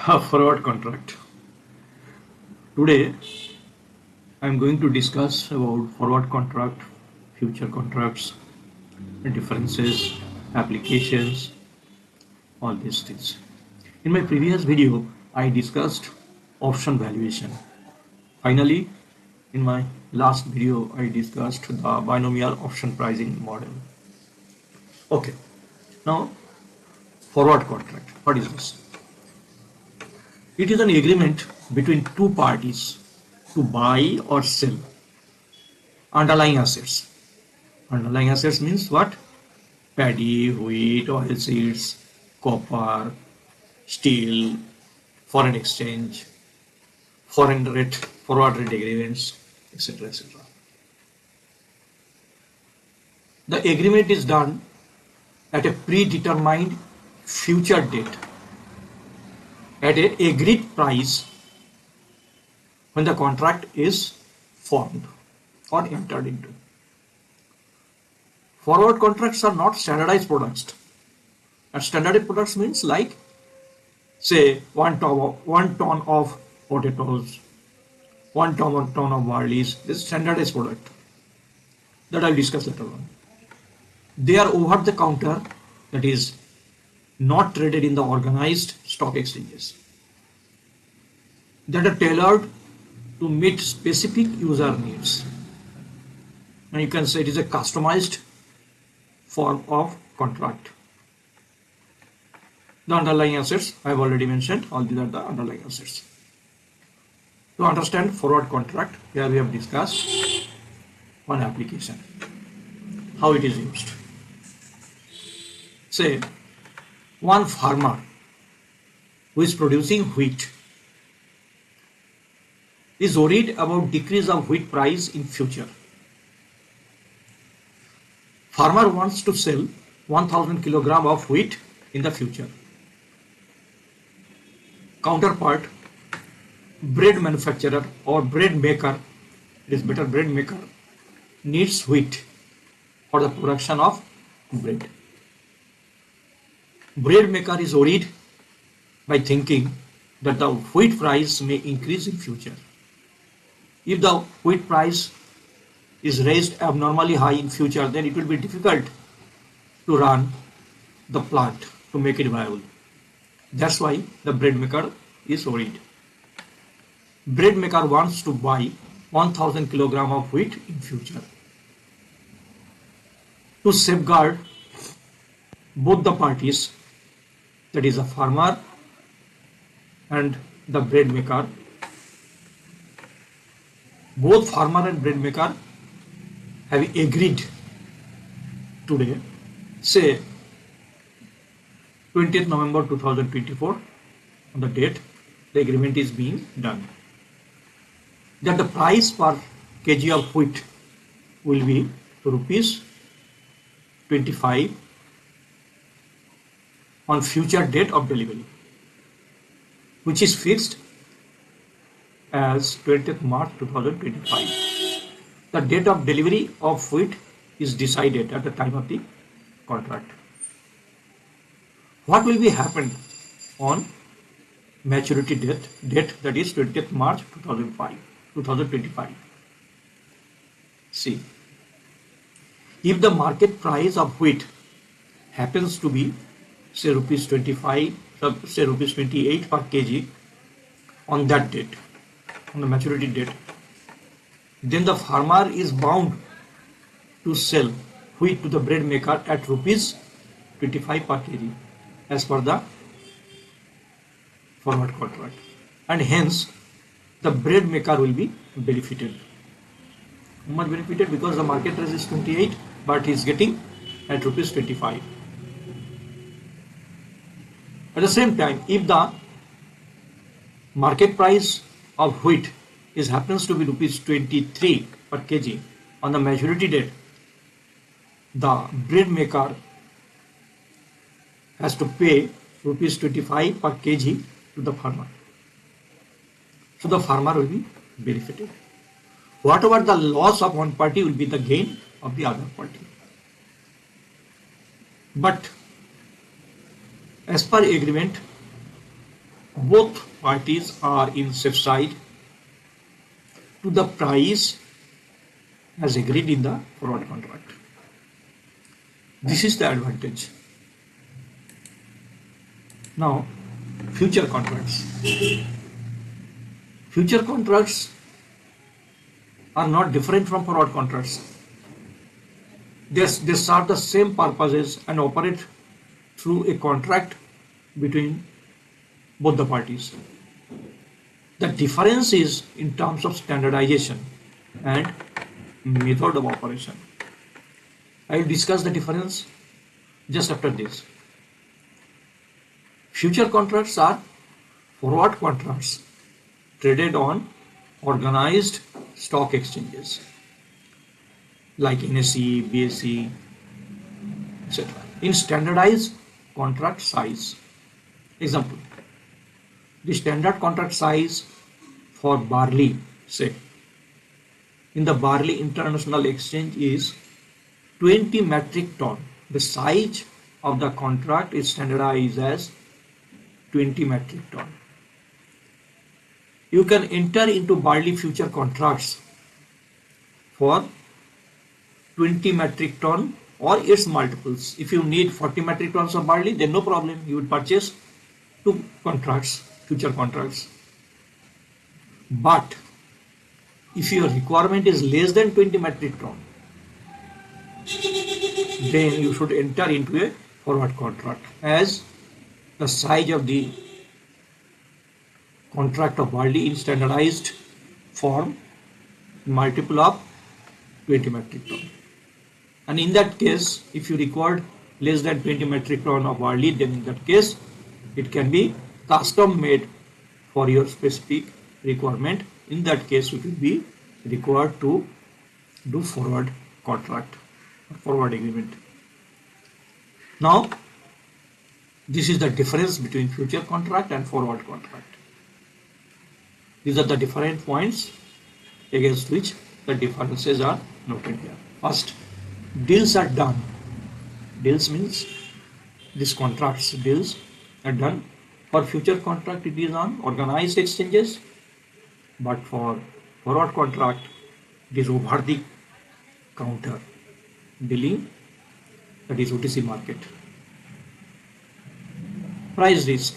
Forward contract. Today I am going to discuss about forward contract, future contracts, differences, applications, all these things. In my previous video, I discussed option valuation. Finally, in my last video, I discussed the binomial option pricing model. Okay, now forward contract. What is this? It is an agreement between two parties to buy or sell underlying assets. Underlying assets means what? Paddy, wheat, oilseeds, copper, steel, foreign exchange, forward rate agreements, etc. etc. The agreement is done at a predetermined future date at an agreed price when the contract is formed or entered into. Forward contracts are not standardized products. And standardized products means like, say, 1 ton of potatoes, 1 ton of barley. This is standardized product that I'll discuss later on. They are over the counter, that is not traded in the organized stock exchanges, that are tailored to meet specific user needs. And you can say it is a customized form of contract. The underlying assets I have already mentioned, all these are the underlying assets. To understand forward contract, here we have discussed one application, how it is used. Say one farmer who is producing wheat is worried about decrease of wheat price in future. Farmer wants to sell 1000 kilogram of wheat in the future. Counterpart, bread manufacturer or bread maker, it is better bread maker, needs wheat for the production of bread. Bread maker is worried by thinking that the wheat price may increase in future. If the wheat price is raised abnormally high in future, then it will be difficult to run the plant to make it viable. That's why the bread maker is worried. Bread maker wants to buy 1000 kilogram of wheat in future. To safeguard both the parties, that is the farmer and the bread maker, both farmer and bread maker have agreed today, say 20th November 2024, on the date the agreement is being done, that the price per kg of wheat will be rupees 25 on future date of delivery, which is fixed as 20th March 2025. The date of delivery of wheat is decided at the time of the contract. What will be happened on maturity date that is 20th March 2025? See, if the market price of wheat happens to be say rupees 25, say rupees 28 per kg on that date, on the maturity date, then the farmer is bound to sell wheat to the bread maker at rupees 25 per kg as per the forward contract, and hence the bread maker will be benefited. How much benefited? Because the market price is 28 but he is getting at rupees 25. At the same time, if the market price of wheat happens to be rupees 23 per kg on the maturity date, the bread maker has to pay rupees 25 per kg to the farmer. So the farmer will be benefited. Whatever the loss of one party will be the gain of the other party. But as per agreement, both parties are in safe side to the price as agreed in the forward contract. This is the advantage. Now, future contracts. Future contracts are not different from forward contracts. They serve the same purposes and operate through a contract between both the parties. The difference is in terms of standardization and method of operation. I will discuss the difference just after this. Future contracts are forward contracts traded on organized stock exchanges like NSE, BSE, etc. in standardized contract size. Example, the standard contract size for barley, say, in the Barley International Exchange is 20 metric ton. The size of the contract is standardized as 20 metric ton. You can enter into barley future contracts for 20 metric ton or its multiples. If you need 40 metric tons of barley, then no problem. You would purchase 2 contracts, future contracts. But if your requirement is less than 20 metric ton, then you should enter into a forward contract, as the size of the contract of barley in standardized form multiple of 20 metric ton. And in that case, if you required less than 20 metric ton of barley, then in that case it can be custom made for your specific requirement. In that case, you will be required to do forward contract, forward agreement. Now, this is the difference between future contract and forward contract. These are the different points against which the differences are noted here. First, deals are done. Deals means these contracts, deals are done. For future contract, it is on organized exchanges, but for forward contract, it is over the counter dealing, that is OTC market. Price risk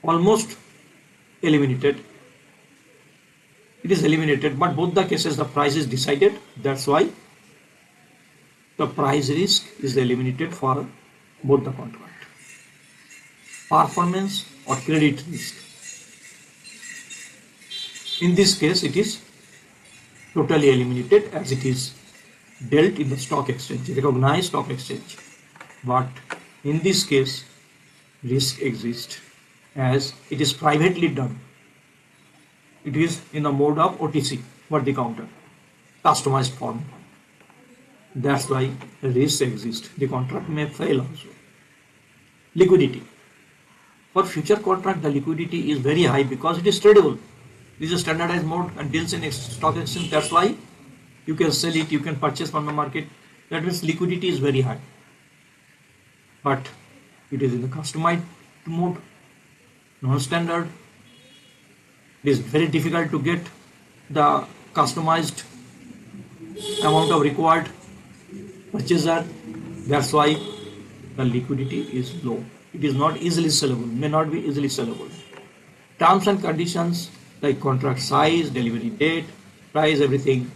almost eliminated. It is eliminated, but both the cases the price is decided. That's why the price risk is eliminated for both the contract. Performance or credit risk. In this case, it is totally eliminated as it is dealt in the stock exchange, recognized stock exchange. But in this case, risk exists as it is privately done. It is in the mode of OTC, over the counter, customized form. That's why risk exists. The contract may fail also. Liquidity. For future contract, the liquidity is very high because it is tradable. This is a standardized mode and deals in stock exchange. That's why you can sell it, you can purchase from the market. That means liquidity is very high. But it is in the customized mode, non-standard. It is very difficult to get the customized amount of required purchaser. That's why the liquidity is low. It is not easily sellable, may not be easily sellable. Terms and conditions like contract size, delivery date, price, everything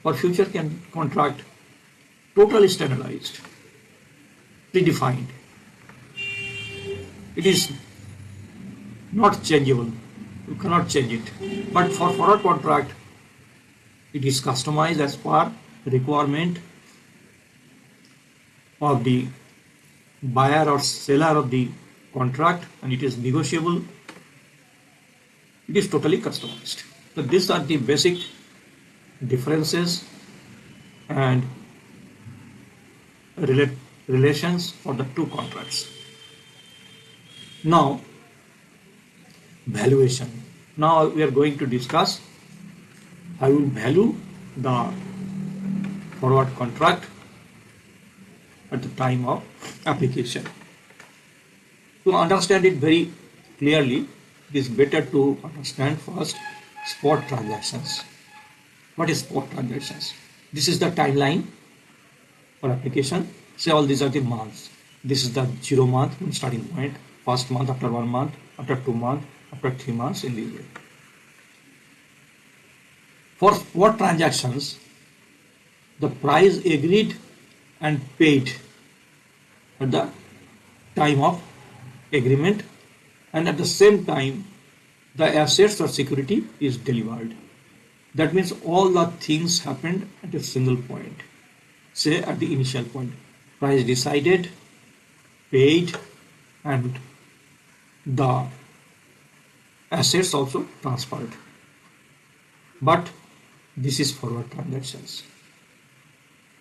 for future contract totally standardized, predefined. It is not changeable. You cannot change it. But for forward contract, it is customized as per requirement of the buyer or seller of the contract, and it is negotiable. It is totally customized. So these are the basic differences and relations for the two contracts. Now, valuation. Now we are going to discuss how you value the forward contract at the time of application. To understand it very clearly, it is better to understand first spot transactions. What is spot transactions? This is the timeline for application. Say all these are the months. This is the 0 month starting point, first month, after 1 month, after 2 months, after 3 months, in this way. For spot transactions, the price agreed and paid at the time of agreement, and at the same time the assets or security is delivered. That means all the things happened at a single point. Say at the initial point, price decided, paid, and the assets also transferred. But this is forward transactions.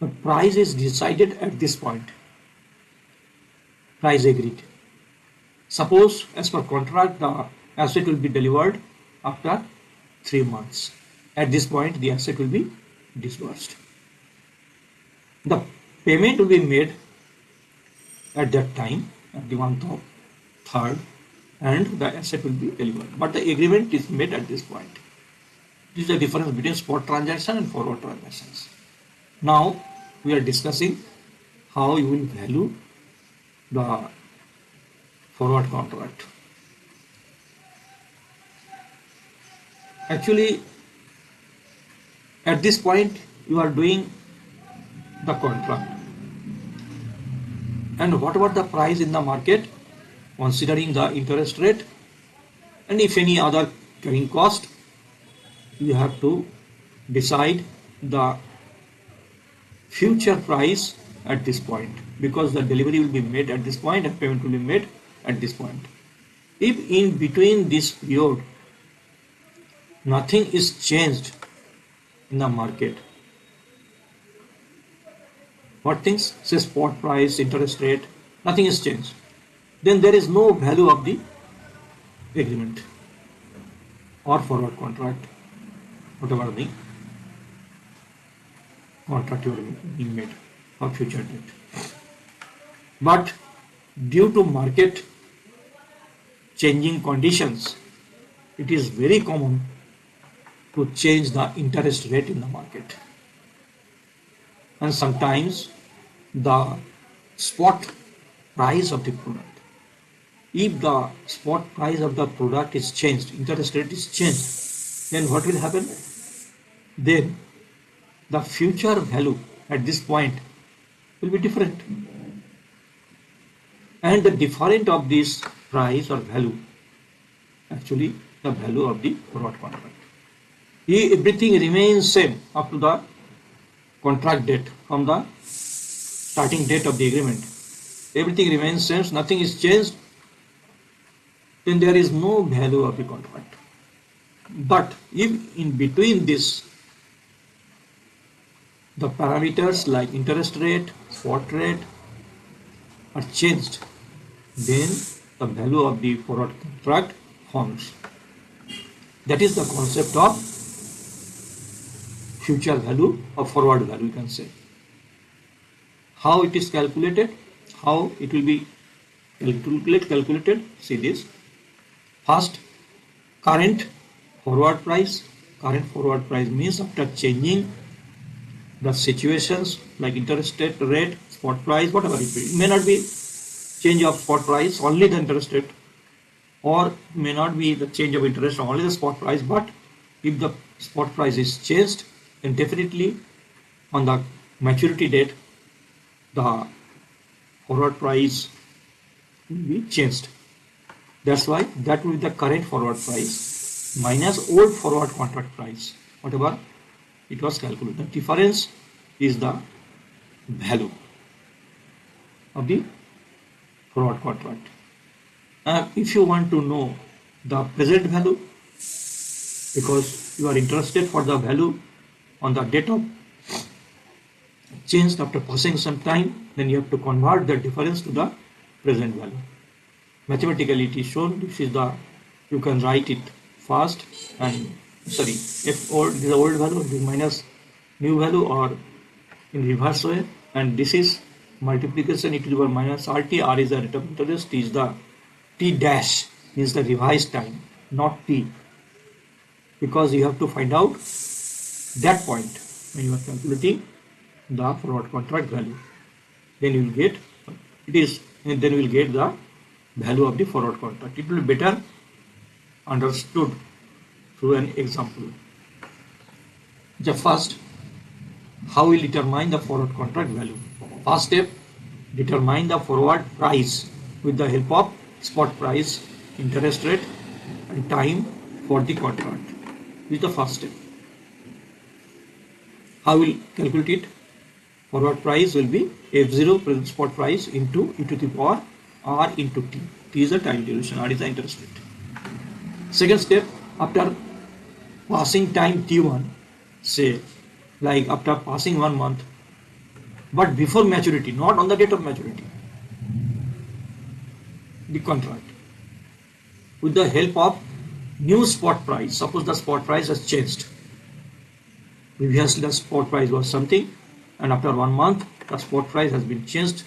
The price is decided at this point. Price agreed. Suppose as per contract the asset will be delivered after 3 months. At this point the asset will be disbursed. The payment will be made at that time, at the month of 3rd, and the asset will be delivered. But the agreement is made at this point. This is the difference between spot transaction and forward transactions. Now we are discussing how you will value the forward contract. Actually, at this point you are doing the contract, and whatever the price in the market, considering the interest rate and if any other carrying cost, you have to decide the future price at this point, because the delivery will be made at this point and payment will be made at this point. If in between this period nothing is changed in the market, what things, say spot price, interest rate, nothing is changed, then there is no value of the agreement or forward contract, whatever the contract you are being made for future date. But due to market changing conditions, it is very common to change the interest rate in the market, and sometimes the spot price of the product. If the spot price of the product is changed, interest rate is changed, then what will happen? Then the future value at this point will be different, and the difference of this price or value, actually the value of the forward contract. If everything remains same up to the contract date, from the starting date of the agreement, everything remains same, nothing is changed, then there is no value of the contract. But if in between this the parameters like interest rate, spot rate are changed, then the value of the forward contract forms. That is the concept of future value or forward value, you can say. How it is calculated, how it will be calculated, see this. First, current forward price. Current forward price means after changing the situations like interest rate, spot price, whatever it be. It may not be change of spot price, only the interest rate, or may not be the change of interest, only the spot price. But if the spot price is changed, then definitely on the maturity date the forward price will be changed. That's why that will be the current forward price minus old forward contract price, whatever it was calculated. The difference is the value of the forward contract. If you want to know the present value, because you are interested for the value on the date of changed after passing some time, then you have to convert the difference to the present value. Mathematically it is shown. This is the, you can write it fast, and sorry, if old is the old value, this minus new value, or in reverse way, and this is multiplication e to the power minus RT. R is the rate of interest, T is the T dash means the revised time, not T, because you have to find out that point when you are calculating the forward contract value. Then you will get then you will get the value of the forward contract. It will be better understood through an example. The first, how we determine the forward contract value. First step, determine the forward price with the help of spot price, interest rate and time for the contract. This is the first step. How we will calculate it? Forward price will be F0 present spot price into e to the power R into T. T is the time duration, R is the interest rate. Second step, after passing time T1, say like after passing 1 month, but before maturity, not on the date of maturity, the contract, with the help of new spot price. Suppose the spot price has changed. Previously the spot price was something, and after 1 month the spot price has been changed,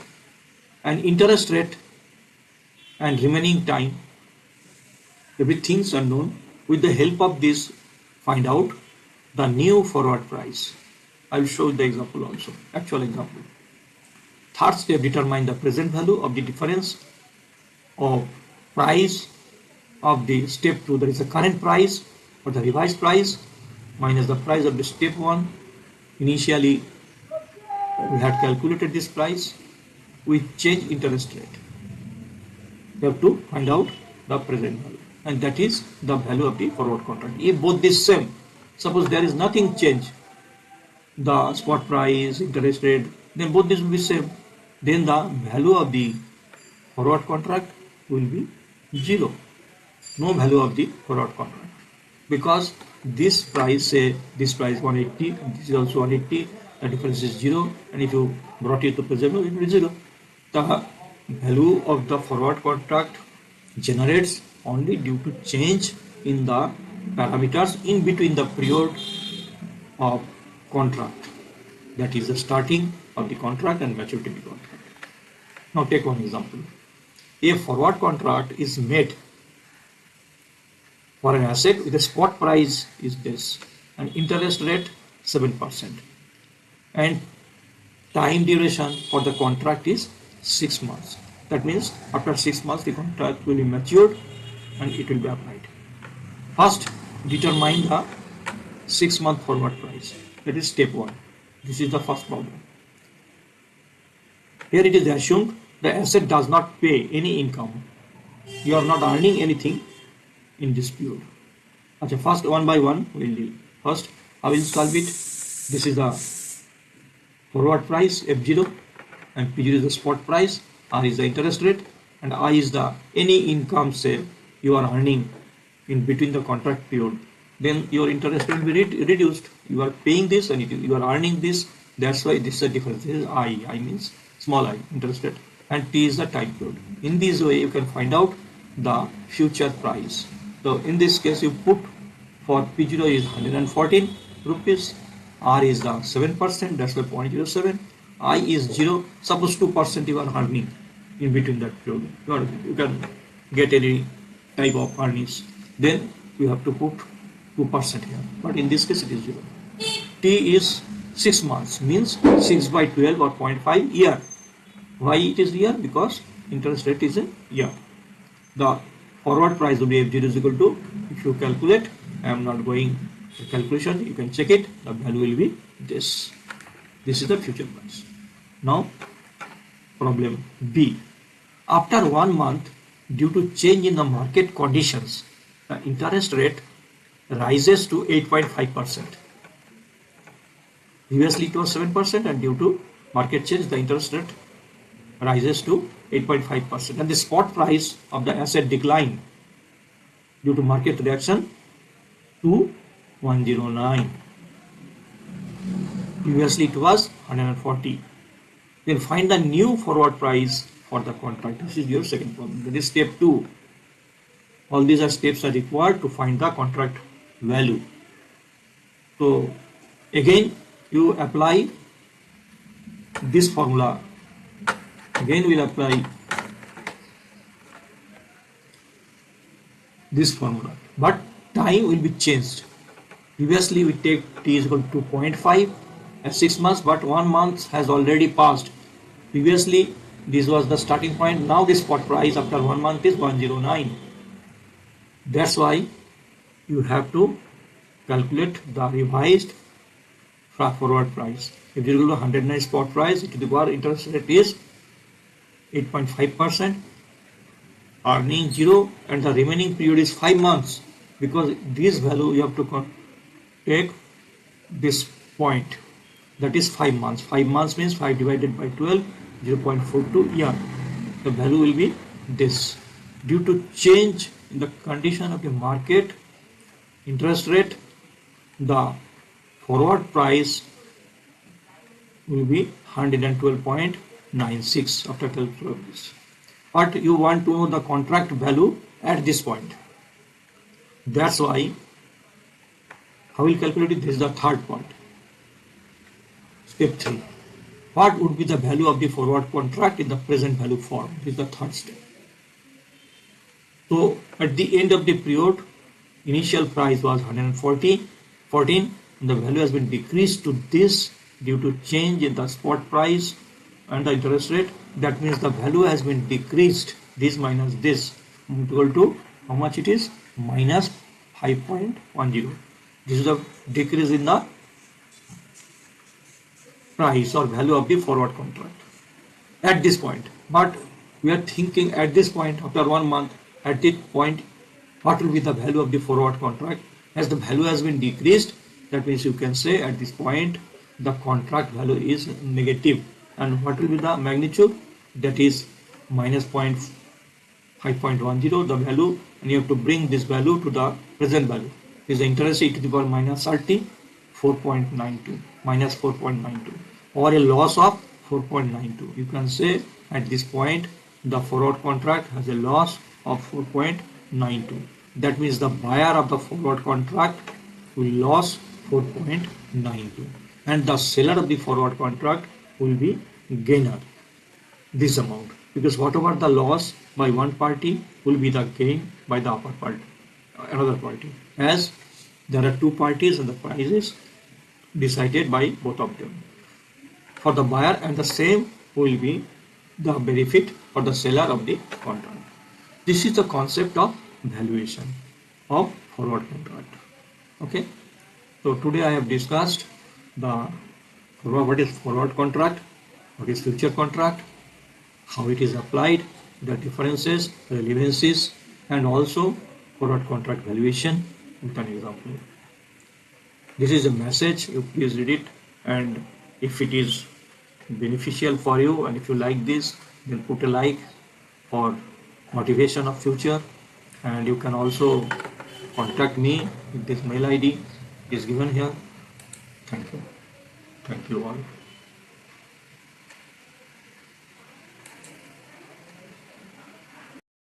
and interest rate and remaining time, everything is unknown. With the help of this, find out the new forward price. I will show the example also, actual example. Third step, determine the present value of the difference of price of the step 2, that is the current price or the revised price, minus the price of the step 1. Initially we had calculated this price with change interest rate. We have to find out the present value, and that is the value of the forward contract. If both is same, suppose there is nothing change, the spot price, interest rate, then both this will be same, then the value of the forward contract will be 0. No value of the forward contract, because this price, say this price 180, this is also 180, the difference is 0, and if you brought it to present value, it will be 0. The value of the forward contract generates only due to change in the parameters in between the period of contract, that is the starting of the contract and maturity of the contract. Now take one example. A forward contract is made for an asset with a spot price is this, and interest rate 7%, and time duration for the contract is 6 months. That means after 6 months the contract will be matured and it will be applied. First, determine the 6-month forward price. That is step 1. This is the first problem. Here it is assumed the asset does not pay any income. You are not earning anything in this period. Okay, first one by one we will deal. First, I will solve it. This is the forward price F0, and P0 is the spot price, R is the interest rate, and I is the any income, say you are earning in between the contract period. Then your interest will be reduced. You are paying this and you are earning this. That's why this is the difference. This is I means small I, interest rate, and T is the time period. In this way you can find out the future price. So in this case you put for P0 is 114 rupees, R is the 7%, that's why 0.07, I is 0. Suppose 2% you are earning in between that period. You can get any type of earnings. Then you have to put 2% here, but in this case it is 0. T is 6 months, means 6 by 12 or 0.5 year. Why it is year? Because interest rate is in year. The forward price will be F0 is equal to, if you calculate, I am not going to calculation, you can check it, the value will be this. This is the future price. Now problem B. After 1 month, due to change in the market conditions, the interest rate rises to 8.5%. Previously it was 7%, and due to market change the interest rate rises to 8.5%, and the spot price of the asset declined due to market reaction to 109. Previously it was 140. Then find the new forward price for the contract. This is your second problem. That is step 2. All these are steps are required to find the contract value. So again you apply this formula. Again we'll apply this formula, but time will be changed. Previously we take t is equal to 2.5 at 6 months, but 1 month has already passed. Previously this was the starting point. Now the spot price after 1 month is 109. That's why you have to calculate the revised forward price. If you go to 109 spot price, the interest rate is 8.5%, earning 0, and the remaining period is 5 months, because this value you have to take this point, that is 5 months. 5 months means 5 divided by 12, 0.42 year. The value will be this. Due to change in the condition of the market interest rate, the forward price will be 112.96 after calculating this. But you want to know the contract value at this point. That's why how will calculate it? This is the third point. Step 3. What would be the value of the forward contract in the present value form? This is the third step. So at the end of the period, initial price was 114, and the value has been decreased to this due to change in the spot price and the interest rate. That means the value has been decreased, this minus this, equal to how much it is? Minus 5.10. This is the decrease in the price or value of the forward contract at this point. But we are thinking at this point, after 1 month, at this point, what will be the value of the forward contract? As the value has been decreased, that means you can say at this point the contract value is negative. And what will be the magnitude? That is minus 5.10, the value, and you have to bring this value to the present value. Is the interest rate to the power minus 30, 4.92, minus 4.92, or a loss of 4.92. You can say at this point the forward contract has a loss of 4.92. That means the buyer of the forward contract will lose 4.92, and the seller of the forward contract will be gainer this amount, because whatever the loss by one party will be the gain by the upper party, another party, as there are two parties and the price is decided by both of them for the buyer, and the same will be the benefit for the seller of the contract. This is the concept of valuation of forward contract. Okay, so today I have discussed what is forward contract, what is future contract, how it is applied, the differences, relevancies, and also forward contract valuation with an example. This is a message, you please read it, and if it is beneficial for you and if you like this, then put a like for motivation of future. And you can also contact me with this mail ID is given here. Thank you all.